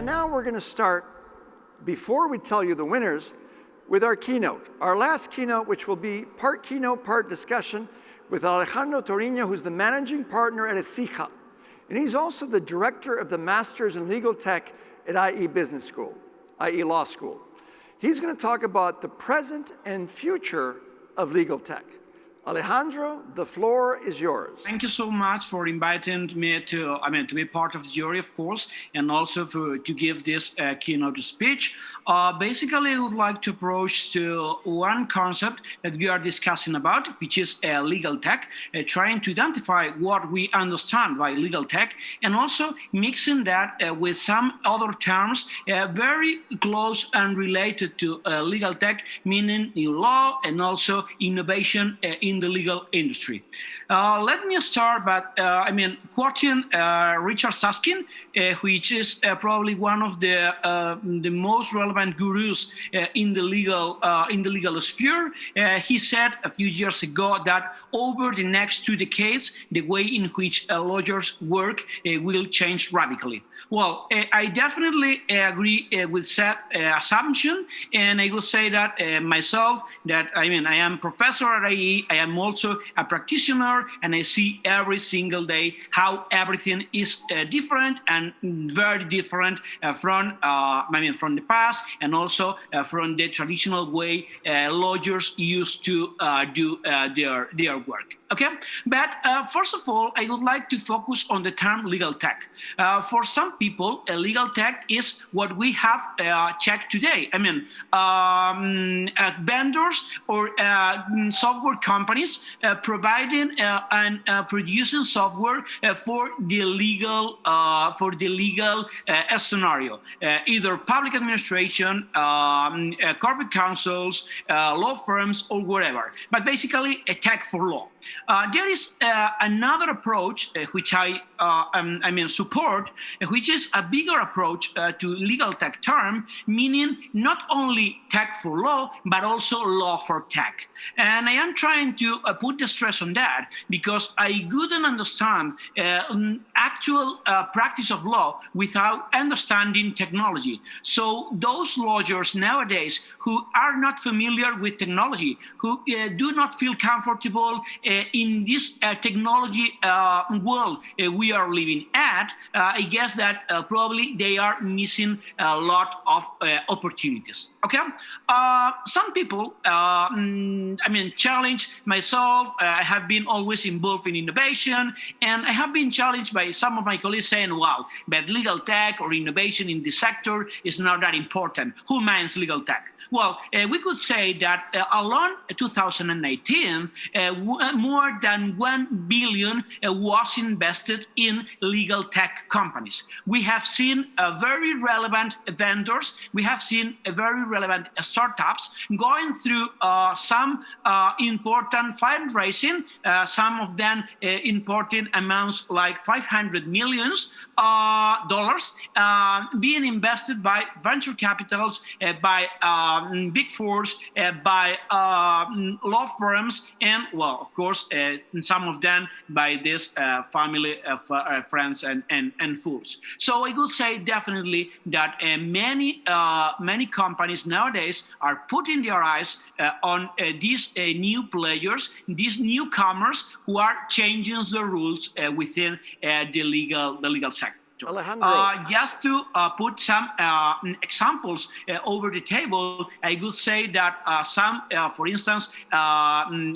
now we're going to start, before we tell you the winners, with our keynote. Our last keynote, which will be part keynote, part discussion, with Alejandro Touriño, who's the managing partner at ECIJA. And he's also the director of the Masters in Legal Tech at IE Business School, IE Law School. He's going to talk about the present and future of legal tech. Alejandro, the floor is yours. Thank you so much for inviting me to be part of the jury, of course, and also to give this keynote speech. Basically, I would like to approach to one concept that we are discussing about, which is legal tech, trying to identify what we understand by legal tech, and also mixing that with some other terms very close and related to legal tech, meaning new law and also innovation in the legal industry. Let me start by quoting Richard Susskind, which is probably one of the most relevant gurus in the legal sphere. He said a few years ago that over the next 2 decades, the way in which lawyers work will change radically. Well, I definitely agree with that assumption, and I will say that myself, that I am professor at IE, I am also a practitioner, and I see every single day how everything is different and very different from the past, and also from the traditional way lawyers used to do their work. Okay, but first of all, I would like to focus on the term legal tech. For some people, legal tech is what we have checked today. Vendors or software companies providing and producing software for the legal scenario, either public administration, corporate councils, law firms, or whatever. But basically, a tech for law. There is another approach which I support, which is a bigger approach to legal tech term, meaning not only tech for law, but also law for tech. And I am trying to put the stress on that because I couldn't understand actual practice of law without understanding technology. So those lawyers nowadays who are not familiar with technology, who do not feel comfortable in this technology world we are living at, I guess that probably they are missing a lot of opportunities. Okay, some people, challenge myself. I have been always involved in innovation, and I have been challenged by some of my colleagues saying, "Wow, but legal tech or innovation in this sector is not that important. Who minds legal tech?" Well, we could say that along 2018, more than 1 billion was invested in legal tech companies. We have seen very relevant vendors. We have seen very relevant startups going through some important fundraising, some of them important amounts like $500 million being invested by venture capitals, by big fours, by law firms, and, well, of course, some of them by this family of friends and fools. So I would say definitely that many companies nowadays are putting their eyes on these new players, these newcomers who are changing the rules within the legal sector. Alejandro. Just to put some examples over the table, I would say that some, for instance,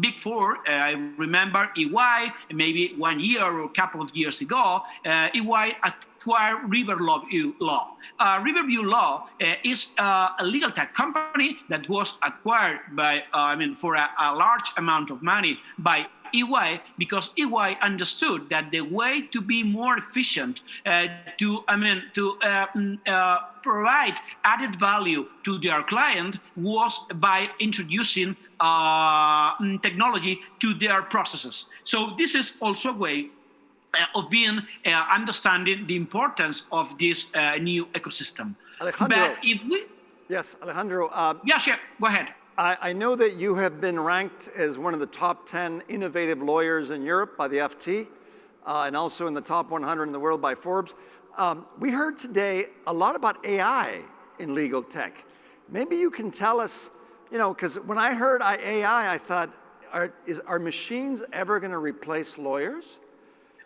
Big Four, I remember EY, maybe 1 year or a couple of years ago, EY acquired Riverview Law. Riverview Law is a legal tech company that was acquired by, for a large amount of money by EY, because EY understood that the way to be more efficient, to provide added value to their client was by introducing technology to their processes. So this is also a way of being understanding the importance of this new ecosystem. Alejandro. But if we... Yes, Alejandro. Yeah, sure. Go ahead. I know that you have been ranked as one of the top 10 innovative lawyers in Europe by the FT. and also in the top 100 in the world by Forbes. We heard today a lot about AI in legal tech. Maybe you can tell us, because when I heard AI, I thought, are machines ever going to replace lawyers?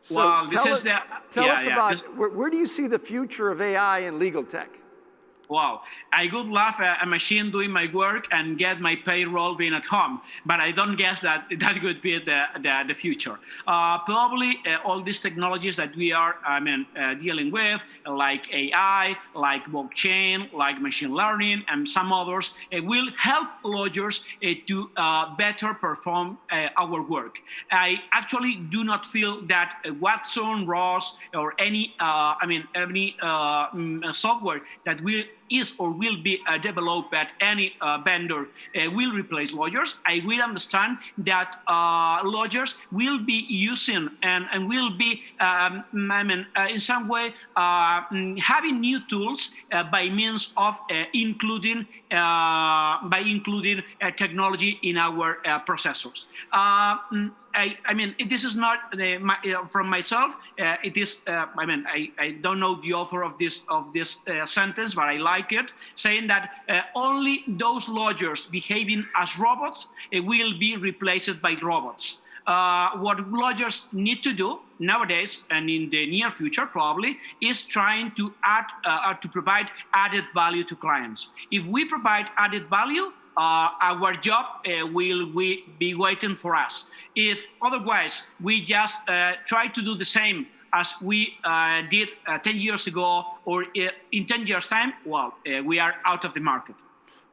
So well, tell us about, where do you see the future of AI in legal tech? Wow, I would love a machine doing my work and get my payroll being at home, but I don't guess that would be the future. Probably all these technologies that we are dealing with, like AI, like blockchain, like machine learning, and some others, will help lawyers to better perform our work. I actually do not feel that Watson, Ross, or any software that is or will be developed at any vendor will replace lawyers. I will understand that lawyers will be using and will be, in some way, having new tools by means of including technology in our processors. This is not from myself. It is. I don't know the author of this sentence, but I like it, saying that only those lawyers behaving as robots will be replaced by robots. What lawyers need to do nowadays and in the near future probably is trying to provide added value to clients. If we provide added value, our job will be waiting for us. If otherwise we just try to do the same as we did 10 years ago or in 10 years' time, well, we are out of the market.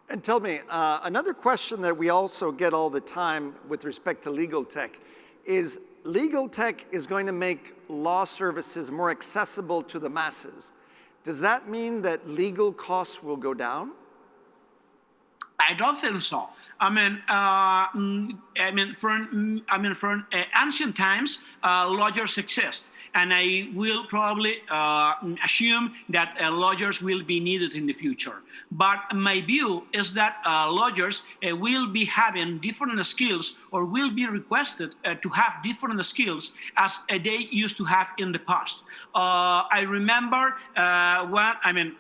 And tell me, another question that we also get all the time with respect to legal tech is legal tech is going to make law services more accessible to the masses. Does that mean that legal costs will go down? I don't think so. From ancient times, lawyers exist. And I will probably assume that lawyers will be needed in the future. But my view is that lawyers will be having different skills or will be requested to have different skills as they used to have in the past. I remember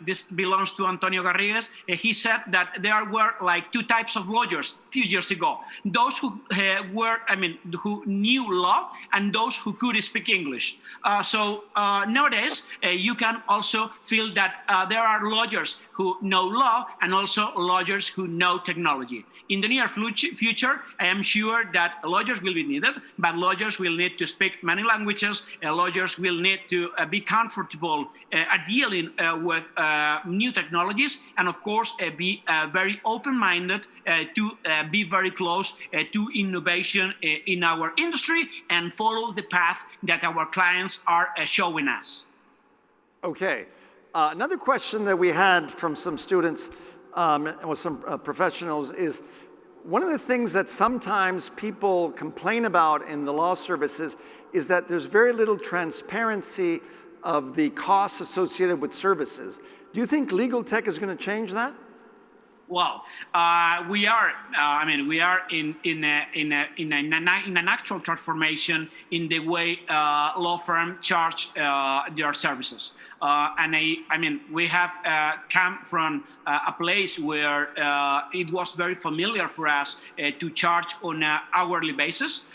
this belongs to Antonio Garrigues. He said that there were like two types of lawyers a few years ago. Those who who knew law and those who could speak English. So nowadays, you can also feel that there are lawyers who know law and also lawyers who know technology. In the near future, I am sure that lawyers will be needed, but lawyers will need to speak many languages. Lawyers will need to be comfortable at dealing with new technologies, and of course, be very open-minded to be very close to innovation in our industry and follow the path that our clients are showing us. Okay. Another question that we had from some students and with some professionals is, one of the things that sometimes people complain about in the law services is that there's very little transparency of the costs associated with services. Do you think legal tech is going to change that? Well, we are in an actual transformation in the way law firms charge their services. We have come from a place where it was very familiar for us to charge on an hourly basis.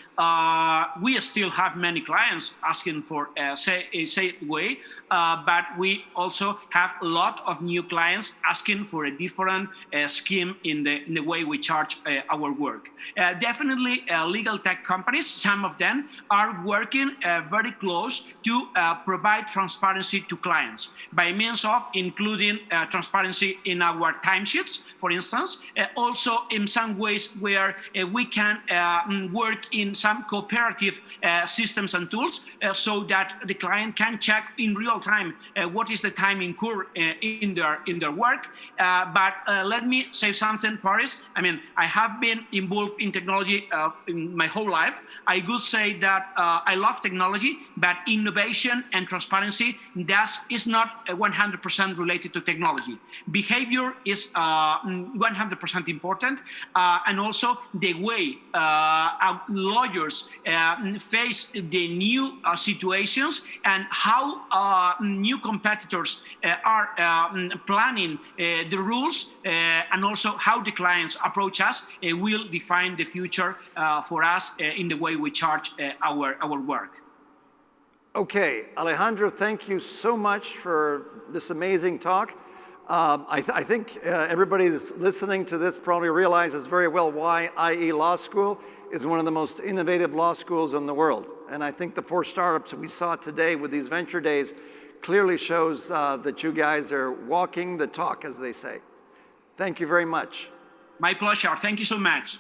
We still have many clients asking for a set way, but we also have a lot of new clients asking for a different scheme in the way we charge our work. Definitely legal tech companies, some of them, are working very close to provide transparency to clients by means of including transparency in our timesheets, for instance, also in some ways where we can work in some cooperative systems and tools so that the client can check in real time what is the time incurred in their work. But let me say something, Paris. I have been involved in technology in my whole life. I could say that I love technology, but innovation and transparency is not 100% related to technology. Behavior is 100% important, and also the way a lawyer lawyers face the new situations and how new competitors are planning the rules, and also how the clients approach us will define the future for us in the way we charge our work. Okay, Alejandro, thank you so much for this amazing talk. I think everybody that's listening to this probably realizes very well why IE Law School is one of the most innovative law schools in the world. And I think the 4 startups that we saw today with these venture days clearly shows that you guys are walking the talk, as they say. Thank you very much. My pleasure. Thank you so much.